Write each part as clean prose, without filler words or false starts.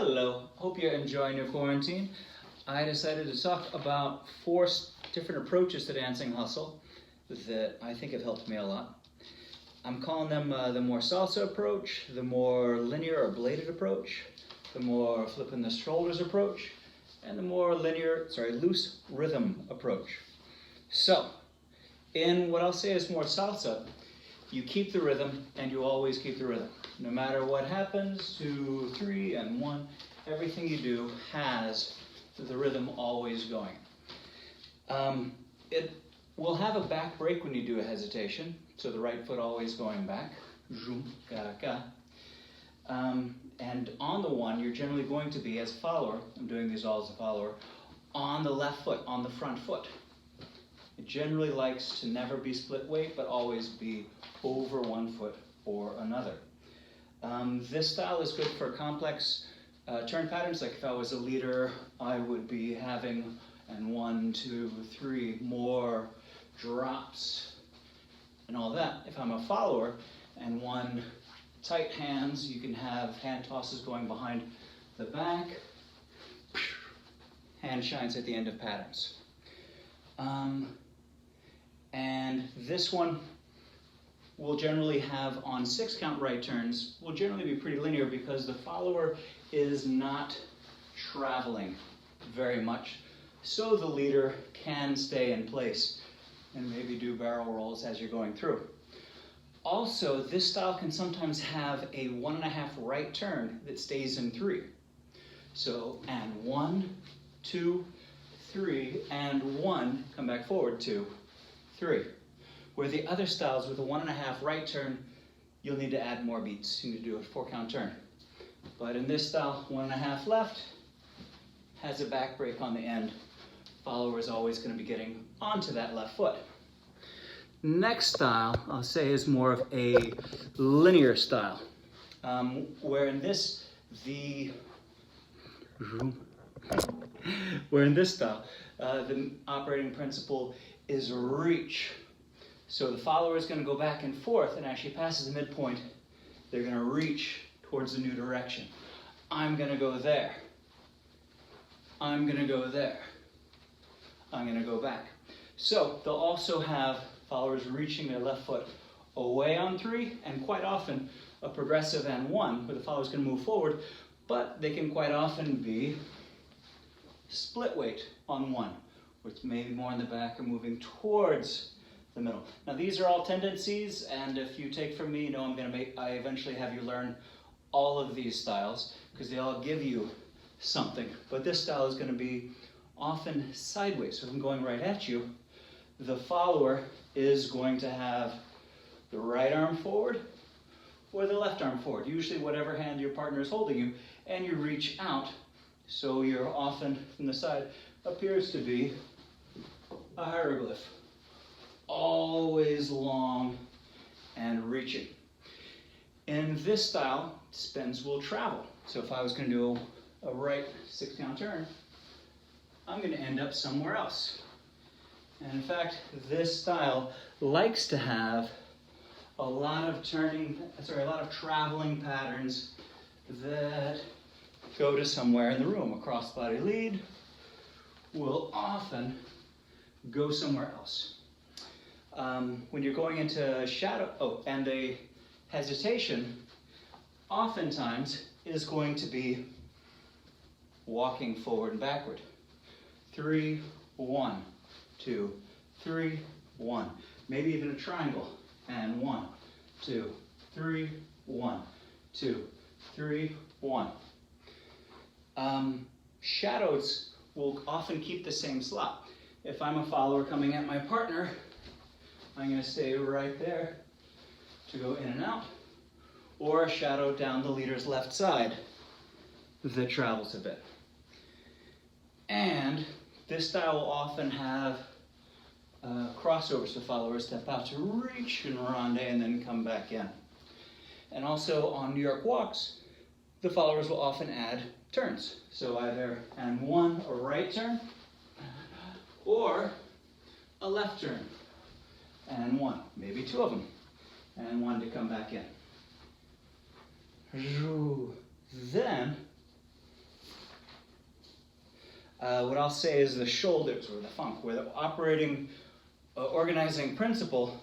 Hello, hope you're enjoying your quarantine. I decided to talk about four different approaches to dancing hustle that I think have helped me a lot. I'm calling them the more salsa approach, the more linear or bladed approach, the more flipping the shoulders approach, and the more loose rhythm approach. So, in what I'll say is more salsa, you keep the rhythm and you always keep the rhythm. No matter what happens, 2, 3, and 1, everything you do has the rhythm always going. It will have a back break when you do a hesitation, so the right foot always going back. And on the one, you're generally going to be, as a follower, I'm doing these all as a follower, on the left foot, on the front foot. It generally likes to never be split weight, but always be over one foot or another. This style is good for complex turn patterns. Like if I was a leader, I would be having 1, 2, 3 more drops and all that. If I'm a follower and one tight hands, you can have hand tosses going behind the back, hand shines at the end of patterns. And this one will generally have on 6 count right turns, will generally be pretty linear because the follower is not traveling very much. So the leader can stay in place and maybe do barrel rolls as you're going through. Also, this style can sometimes have a 1.5 right turn that stays in 3. So, and 1, 2, 3, and 1, come back forward, 2, 3. Where the other styles with a 1.5 right turn, you'll need to add more beats. You need to do a 4 count turn. But in this style, 1.5 left, has a back break on the end. Follower is always going to be getting onto that left foot. Next style, I'll say, is more of a linear style. Where in this style, the operating principle is reach. So the follower is going to go back and forth and actually passes the midpoint. They're going to reach towards the new direction. I'm going to go there. I'm going to go there. I'm going to go back. So they'll also have followers reaching their left foot away on 3, and quite often a progressive and 1, where the follower is going to move forward, but they can quite often be split weight on 1, which may be more in the back or moving towards the middle. Now these are all tendencies, and if you take from me, you know I eventually have you learn all of these styles because they all give you something. But this style is going to be often sideways. So if I'm going right at you, the follower is going to have the right arm forward or the left arm forward, usually whatever hand your partner is holding you, and you reach out. So you're often from the side appears to be a hieroglyph. Always long and reaching. In this style, spins will travel. So if I was going to do a right 6 count turn, I'm going to end up somewhere else. And in fact, this style likes to have a lot of traveling patterns that go to somewhere in the room. A crossbody lead will often go somewhere else. When you're going into shadow, and a hesitation, oftentimes is going to be walking forward and backward. 3, 1, 2, 3, 1. Maybe even a triangle. And 1, 2, 3, 1, 2, 3, 1. Shadows will often keep the same slot. If I'm a follower coming at my partner, I'm going to stay right there to go in and out, or a shadow down the leader's left side that travels a bit. And this style will often have crossovers, so followers step out to reach and ronde and then come back in. And also on New York walks, the followers will often add turns. So either and 1 a right turn, or a left turn. And 1, maybe 2 of them, and 1 to come back in. Then what I'll say is the shoulders or the funk, where the operating, organizing principle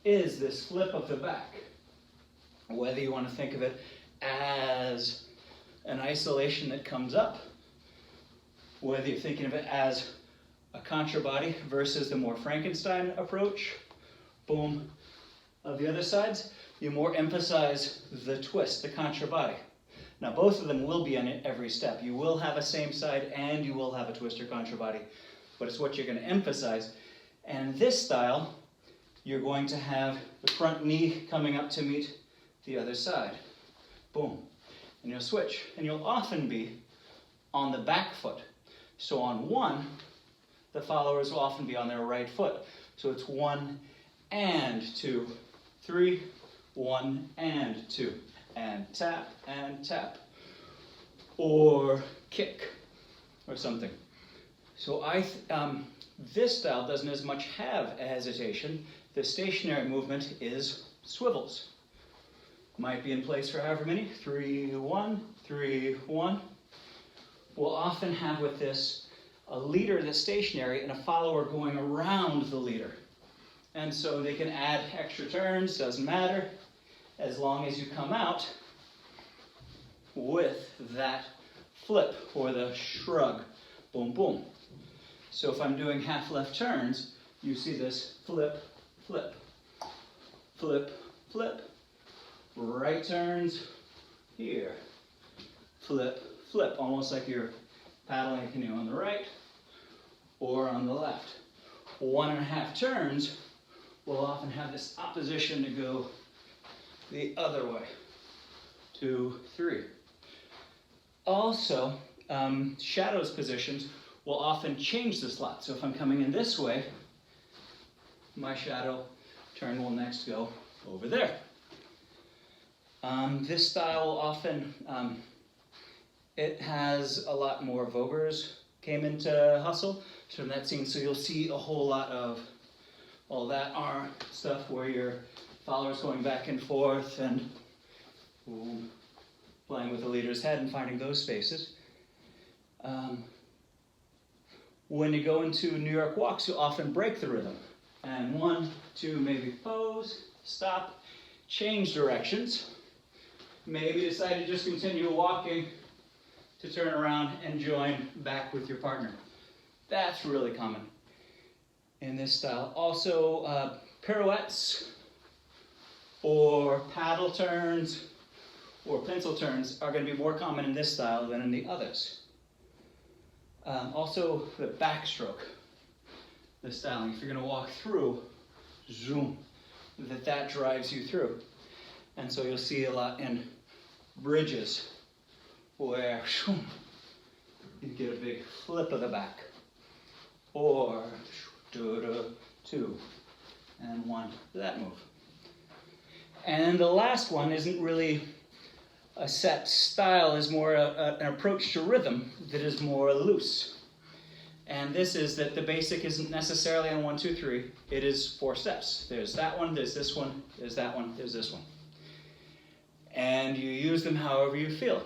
is this flip of the back. Whether you want to think of it as an isolation that comes up, whether you're thinking of it as a contra body versus the more Frankenstein approach, boom, of the other sides, you more emphasize the twist, the contra body. Now both of them will be on every step. You will have a same side and you will have a twist or contra body, but it's what you're going to emphasize. And in this style, you're going to have the front knee coming up to meet the other side. Boom. And you'll switch. And you'll often be on the back foot. So on one, the followers will often be on their right foot. So it's 1 and 2, 3, 1 and 2, and tap, or kick, or something. So this style doesn't as much have a hesitation. The stationary movement is swivels. Might be in place for however many, 3, 1, 3, 1. We'll often have with this a leader that's stationary and a follower going around the leader. And so they can add extra turns, doesn't matter, as long as you come out with that flip or the shrug, boom, boom. So if I'm doing half left turns, you see this flip, flip, flip, flip. Right turns here, flip, flip, almost like you're paddling a canoe on the right or on the left. 1.5 turns will often have this opposition to go the other way. 2, 3. Also, shadows positions will often change the slot. So if I'm coming in this way, my shadow turn will next go over there. This style often, it has a lot more Voguers came into hustle from that scene, so you'll see a whole lot of all that arm stuff where your followers going back and forth and playing with the leader's head and finding those spaces. When you go into New York walks, you'll often break the rhythm. And 1, 2, maybe pose, stop, change directions. Maybe decide to just continue walking to turn around and join back with your partner. That's really common in this style. Also, pirouettes or paddle turns or pencil turns are going to be more common in this style than in the others. Also, the backstroke, the styling. If you're going to walk through, zoom, that drives you through. And so you'll see a lot in bridges where you get a big flip of the back. Or 2 and 1, that move. And the last one isn't really a set style, is more an approach to rhythm that is more loose. And this is that the basic isn't necessarily on 1, 2, 3. It is 4 steps. There's that one, there's this one, there's that one, there's this one. And you use them however you feel.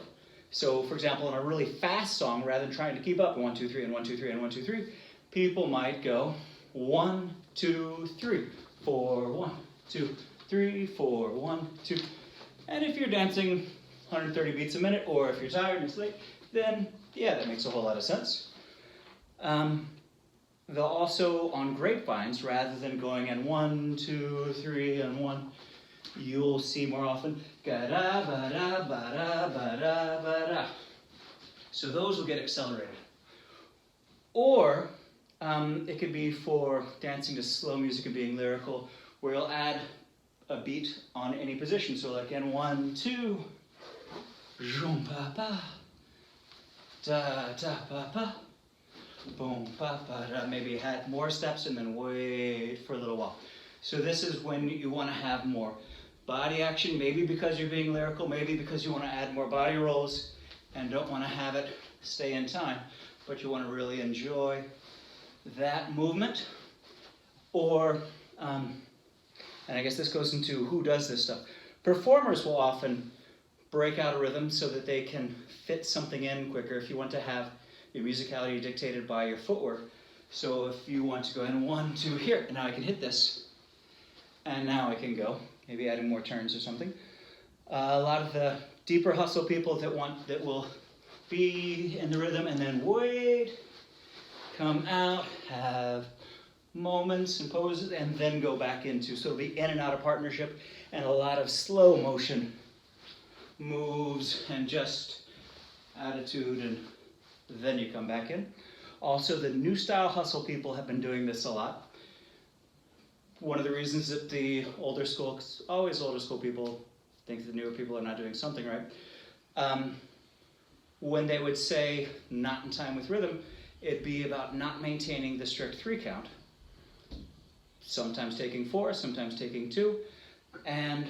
So, for example, in a really fast song, rather than trying to keep up 1, 2, 3, and 1, 2, 3, and 1, 2, 3, people might go 1, 2, 3, 4, 1, 2, 3, 4, 1, 2. And if you're dancing 130 beats a minute, or if you're tired and it's late, then yeah, that makes a whole lot of sense. They'll also, on grapevines, rather than going in 1, 2, 3, and 1, you'll see more often ga-da, ba-da, ba-da, ba-da, ba-da. So those will get accelerated. Or it could be for dancing to slow music and being lyrical, where you'll add a beat on any position. So like in 1, 2, zoom pa pa, da da pa pa, boom pa pa da. Maybe add more steps and then wait for a little while. So this is when you want to have more body action, maybe because you're being lyrical, maybe because you want to add more body rolls and don't want to have it stay in time, but you want to really enjoy that movement. Or, and I guess this goes into who does this stuff. Performers will often break out a rhythm so that they can fit something in quicker. If you want to have your musicality dictated by your footwork. So if you want to go in 1, 2, here, and now I can hit this, and now I can go, maybe adding more turns or something. A lot of the deeper hustle people that will be in the rhythm and then wait, come out, have moments and poses, and then go back into, so it'll be in and out of partnership, and a lot of slow motion moves and just attitude, and then you come back in. Also, the new style hustle people have been doing this a lot. One of the reasons that the older school, 'cause always older school people think the newer people are not doing something right. When they would say not in time with rhythm, it'd be about not maintaining the strict 3 count. Sometimes taking 4, sometimes taking 2, and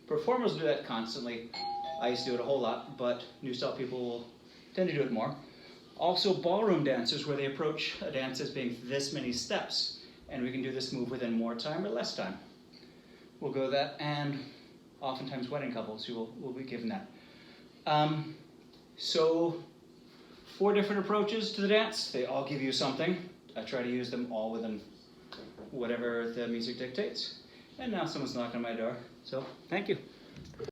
performers do that constantly. I used to do it a whole lot, but new style people will tend to do it more. Also ballroom dancers, where they approach a dance as being this many steps, and we can do this move within more time or less time. We'll go that, and oftentimes wedding couples who will be given that. So 4 different approaches to the dance. They all give you something. I try to use them all within whatever the music dictates. And now someone's knocking on my door, so thank you.